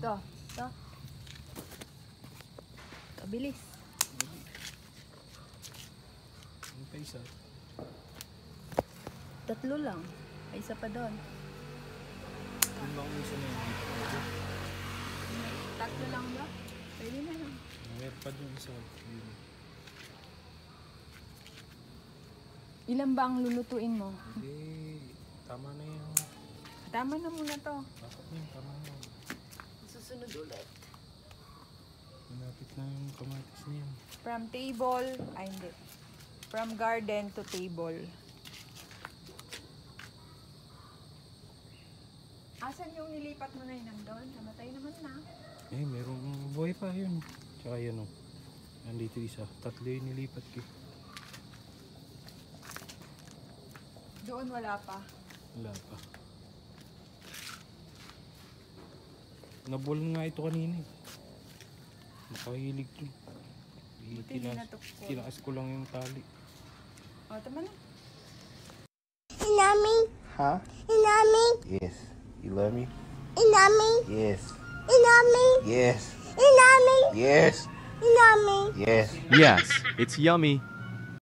Ito. Ito. Ito, bilis. Ano pa isa? 3 lang. May isa pa doon. Ano ba kung isa na yun? 3 lang ba? Pwede na lang. Meron pa doon isa. Ilan ba ang lulutuin mo? Hindi. Tama na yun. Tama na muna to. Bakit yun? Tama na. Susunod ulit. Malapit na yung kamatis niya. From table, ay hindi. From garden to table. Asan yung nilipat mo na yun nandun? Namatay naman na. Eh, merong buhay pa yun. Tsaka yan o. Nandito isa. 3 yung nilipat ko. Doon wala pa. Wala pa. Nabulan nga ito kanina eh. Nakahilig to. Tinaas ko lang yung tali. O, tama na. Inami. Huh? Inami. Yes. You love me? Inami. Yes. Inami. Yes. Inami. Yes. Inami. Yes. Yes, it's yummy.